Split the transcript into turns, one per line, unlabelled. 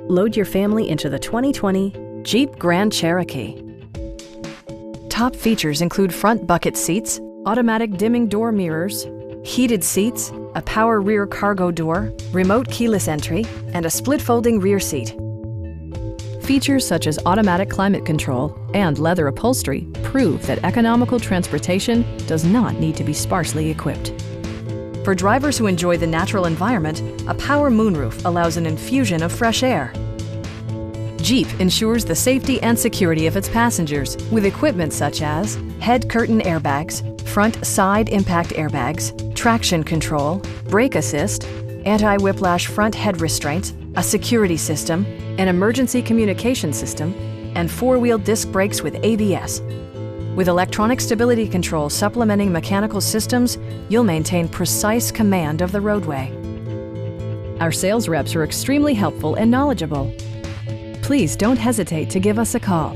Load your family into the 2020 Jeep Grand Cherokee. Top features include front bucket seats, automatic dimming door mirrors, heated seats, a power rear cargo door, remote keyless entry, and a split folding rear seat. Features such as automatic climate control and leather upholstery prove that economical transportation does not need to be sparsely equipped. For drivers who enjoy the natural environment, a power moonroof allows an infusion of fresh air. Jeep ensures the safety and security of its passengers with equipment such as head curtain airbags, front side impact airbags, traction control, brake assist, anti-whiplash front head restraints, a security system, an emergency communication system, and four-wheel disc brakes with ABS. With electronic stability control supplementing mechanical systems, you'll maintain precise command of the roadway. Our sales reps are extremely helpful and knowledgeable. Please don't hesitate to give us a call.